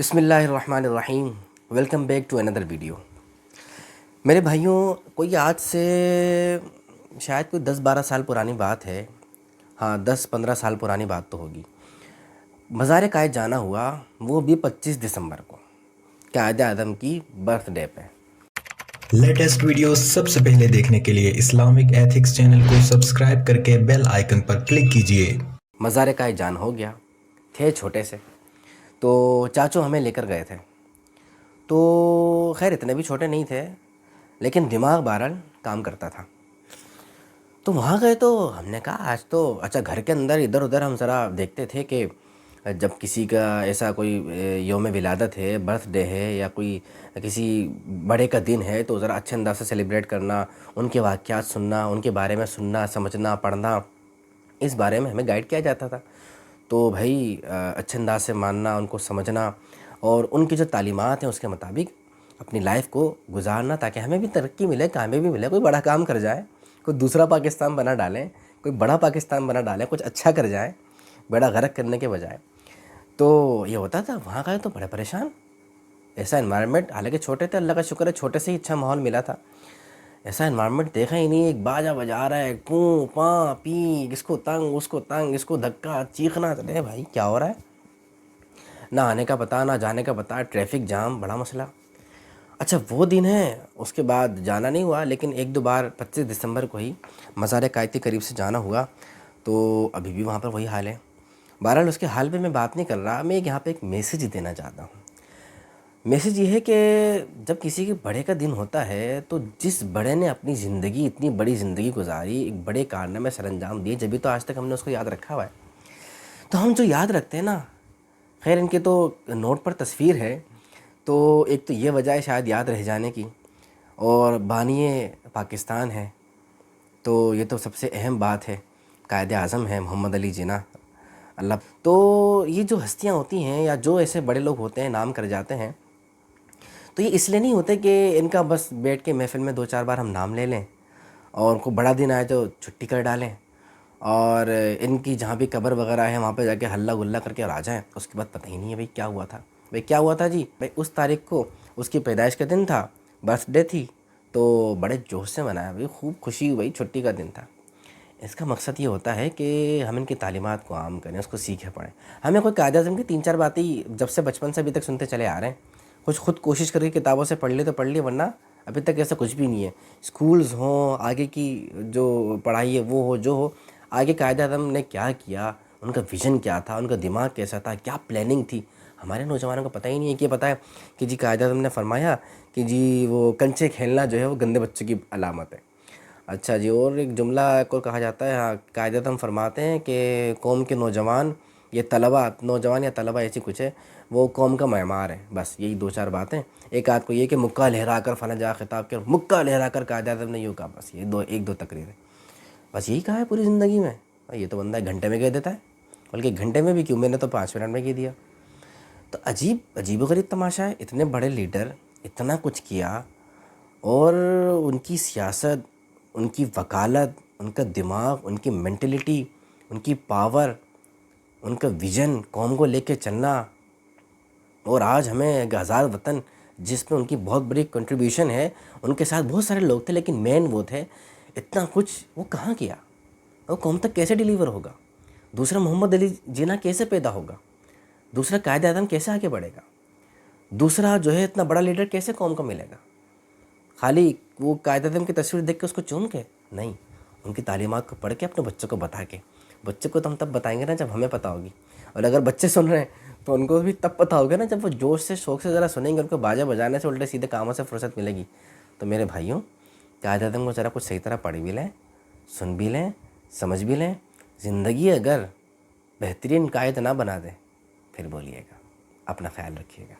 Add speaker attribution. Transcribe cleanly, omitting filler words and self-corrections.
Speaker 1: بسم اللہ الرحمن الرحیم. Welcome back to another video. میرے بھائیوں، کوئی آج سے شاید کوئی 10-12 سال پرانی بات ہے. ہاں، 10-15 سال پرانی بات تو ہوگی. مزار قائد جانا ہوا، وہ بھی 25 دسمبر کو، قائد اعظم کی برتھ ڈے پہ.
Speaker 2: لیٹسٹ ویڈیو سب سے پہلے دیکھنے کے لیے اسلامک ایتھکس چینل کو سبسکرائب کر کے بیل آئیکن پر کلک کیجئے.
Speaker 1: مزار قائد جان ہو گیا. تھے چھوٹے سے، تو چاچو ہمیں لے کر گئے تھے. تو خیر اتنے بھی چھوٹے نہیں تھے، لیکن دماغ بہرحال کام کرتا تھا. تو وہاں گئے تو ہم نے کہا آج تو اچھا، گھر کے اندر ادھر ادھر ہم ذرا دیکھتے تھے کہ جب کسی کا ایسا کوئی یوم ولادت ہے، برتھ ڈے ہے، یا کوئی کسی بڑے کا دن ہے تو ذرا اچھے انداز سے سیلیبریٹ کرنا، ان کے واقعات سننا، ان کے بارے میں سننا، سمجھنا، پڑھنا، اس بارے میں ہمیں گائیڈ کیا جاتا تھا. تو بھائی اچھے انداز سے ماننا، ان کو سمجھنا، اور ان کی جو تعلیمات ہیں اس کے مطابق اپنی لائف کو گزارنا، تاکہ ہمیں بھی ترقی ملے، کامیابی ملے، کوئی بڑا کام کر جائے، کوئی دوسرا پاکستان بنا ڈالیں، کوئی بڑا پاکستان بنا ڈالیں، کچھ اچھا کر جائیں بیڑا غرق کرنے کے بجائے. تو یہ ہوتا تھا. وہاں گئے تو بڑے پریشان. ایسا انوائرمنٹ، حالانکہ چھوٹے تھے، اللہ کا شکر ہے چھوٹے سے ہی اچھا ماحول ملا تھا. ایسا انوائرمنٹ دیکھا ہی نہیں. ایک باجا بجا رہا ہے، پوں پاں پی، اس کو تنگ، اس کو تنگ، اس کو دھکا، چیخنا. چلے بھائی کیا ہو رہا ہے؟ نہ آنے کا پتہ، نہ جانے کا پتہ، ٹریفک جام، بڑا مسئلہ. اچھا وہ دن ہے، اس کے بعد جانا نہیں ہوا، لیکن 1-2 بار 25 دسمبر کو ہی مزار قائد کے قریب سے جانا ہوا. تو ابھی بھی وہاں پر وہی حال ہے. بہرحال اس کے حال پہ میں بات نہیں کر رہا. میں یہاں پہ ایک میسیج دینا چاہتا ہوں. میسیج یہ ہے کہ جب کسی کے بڑے کا دن ہوتا ہے تو جس بڑے نے اپنی زندگی، اتنی بڑی زندگی گزاری، ایک بڑے کارنامے سر انجام دیے، جبھی تو آج تک ہم نے اس کو یاد رکھا ہوا ہے. تو ہم جو یاد رکھتے ہیں نا، خیر ان کے تو نوٹ پر تصویر ہے، تو ایک تو یہ وجہ ہے شاید یاد رہ جانے کی، اور بانی پاکستان ہے، تو یہ تو سب سے اہم بات ہے. قائد اعظم ہے محمد علی جناح اللہ. تو یہ جو ہستیاں ہوتی ہیں، یا جو ایسے بڑے لوگ ہوتے ہیں، نام کر جاتے ہیں، تو یہ اس لیے نہیں ہوتے کہ ان کا بس بیٹھ کے محفل میں 2-4 بار ہم نام لے لیں، اور کوئی بڑا دن آئے تو چھٹی کر ڈالیں، اور ان کی جہاں بھی قبر وغیرہ ہے وہاں پہ جا کے ہلہ گلہ کر کے اور آ جائیں. اس کے بعد پتہ ہی نہیں ہے بھئی کیا ہوا تھا. بھئی کیا ہوا تھا جی؟ بھئی اس تاریخ کو اس کی پیدائش کا دن تھا، برتھ ڈے تھی، تو بڑے جوش سے منایا بھئی، خوب خوشی ہوئی، چھٹی کا دن تھا. اس کا مقصد یہ ہوتا ہے کہ ہم ان کی تعلیمات کو عام کریں، اس کو سیکھیں پڑھیں. ہمیں کوئی قائد اعظم کی 3-4 باتیں جب سے بچپن سے ابھی تک سنتے چلے آ رہے ہیں. کچھ خود کوشش کر کے کتابوں سے پڑھ لی تو پڑھ لی، ورنہ ابھی تک ایسا کچھ بھی نہیں ہے. اسکولز ہوں، آگے کی جو پڑھائی ہے وہ ہو، جو ہو، آگے قائد اعظم نے کیا کیا، ان کا ویژن کیا تھا، ان کا دماغ کیسا تھا، کیا پلاننگ تھی، ہمارے نوجوانوں کو پتہ ہی نہیں ہے. کہ پتہ ہے کہ جی قائد اعظم نے فرمایا کہ جی وہ کنچے کھیلنا جو ہے وہ گندے بچوں کی علامت ہے. اچھا جی، اور ایک جملہ کو کہا جاتا ہے، ہاں قائد اعظم فرماتے ہیں کہ قوم کے نوجوان، یہ طلبہ، نوجوان یا طلبہ ایسی کچھ ہے، وہ قوم کا معمار ہے. بس یہی 2-4 باتیں. ایک آدھ کو یہ کہ مکہ لہرا کر فلاں جگہ خطاب کیا، مکہ لہرا کر قائد اعظم نے یوں کہا. بس یہ 1-2 تقریریں، بس یہی کہا ہے پوری زندگی میں. یہ تو بندہ 1 گھنٹے میں کہہ دیتا ہے، بلکہ 1 گھنٹے میں بھی کیوں، میں نے تو 5 منٹ میں کہہ دیا. تو عجیب و غریب تماشا ہے. اتنے بڑے لیڈر، اتنا کچھ کیا، اور ان کی سیاست، ان کی وکالت، ان کا دماغ، ان کی مینٹلٹی، ان کی پاور، ان کا ویژن، قوم کو لے کے چلنا. اور آج ہمیں ایک آزاد وطن جس میں ان کی بہت بڑی کنٹریبیوشن ہے. ان کے ساتھ بہت سارے لوگ تھے، لیکن مین وہ تھے. اتنا کچھ وہ کہاں کیا؟ وہ قوم تک کیسے ڈیلیور ہوگا؟ دوسرا محمد علی جناح کیسے پیدا ہوگا؟ دوسرا قائد اعظم کیسے آگے بڑھے گا؟ دوسرا جو ہے اتنا بڑا لیڈر کیسے قوم کو ملے گا؟ خالی وہ قائد اعظم کی تصویر دیکھ کے اس کو چوم کے نہیں، ان کی تعلیمات کو پڑھ کے، اپنے بچوں کو بتا کے. بچوں کو تو ہم تب بتائیں گے نا جب ہمیں پتہ ہوگی، اور اگر بچے سن رہے ہیں تو ان کو بھی تب پتہ ہوگا نا جب وہ جوش سے، شوق سے ذرا سنیں گے. ان کو باجا بجانے سے الٹے سیدھے کاموں سے فرصت ملے گی. تو میرے بھائیوں، قائد اعظم کو ذرا کچھ صحیح طرح پڑھ بھی لیں، سن بھی لیں، سمجھ بھی لیں. زندگی اگر بہترین قائد نہ بنا دے، پھر بولیے گا. اپنا خیال رکھیے گا.